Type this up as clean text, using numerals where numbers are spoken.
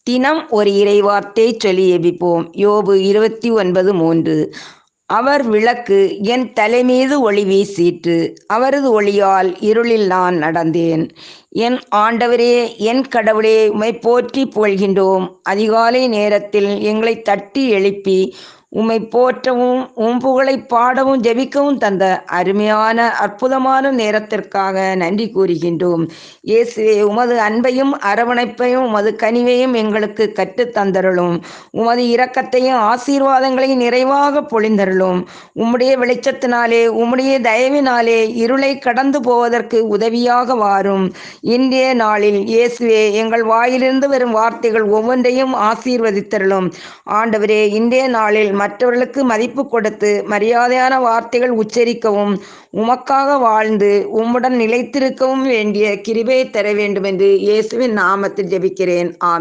தினம் ஒரு இறைவார்த்தை சொல்லி எபிப்போம். யோபு 29:3. அவர் விளக்கு என் தலைமீது ஒளி வீசிற்று. அவரது ஒளியால் இருளில் நான் நடந்தேன். என் ஆண்டவரே, என் கடவுளே, உம்மை போற்றி புகழ்கின்றோம். அதிகாலை நேரத்தில் எங்களை தட்டி எழுப்பி உம்மை போற்றவும் உம் புகழை பாடவும் ஜெபிக்கவும் தந்த அருமையான அற்புதமான நேரத்திற்காக நன்றி கூறுகின்றோம். இயேசுவே, உமது அன்பையும் அரவணைப்பையும் உமது கனிவையும் எங்களுக்கு கற்றுத் தந்தருளும். உமது இரக்கத்தையும் ஆசீர்வாதங்களையும் நிறைவாக பொழிந்தருளும். உம்முடைய வெளிச்சத்தினாலே உம்முடைய தயவினாலே இருளை கடந்து போவதற்கு உதவியாக வாரும். இன்றைய நாளில் இயேசுவே, எங்கள் வாயிலிருந்து வரும் வார்த்தைகள் ஒவ்வொன்றையும் ஆசீர்வதித்தருளும். ஆண்டவரே, இன்றைய நாளில் மற்றவர்களுக்கு மதிப்பு கொடுத்து மரியாதையான வார்த்தைகள் உச்சரிக்கவும் உமக்காக வாழ்ந்து உம்முடன் நிலைத்திருக்கவும் வேண்டிய கிருபையை தர வேண்டும் என்று இயேசுவின் நாமத்தில் ஜெபிக்கிறேன். ஆமென்.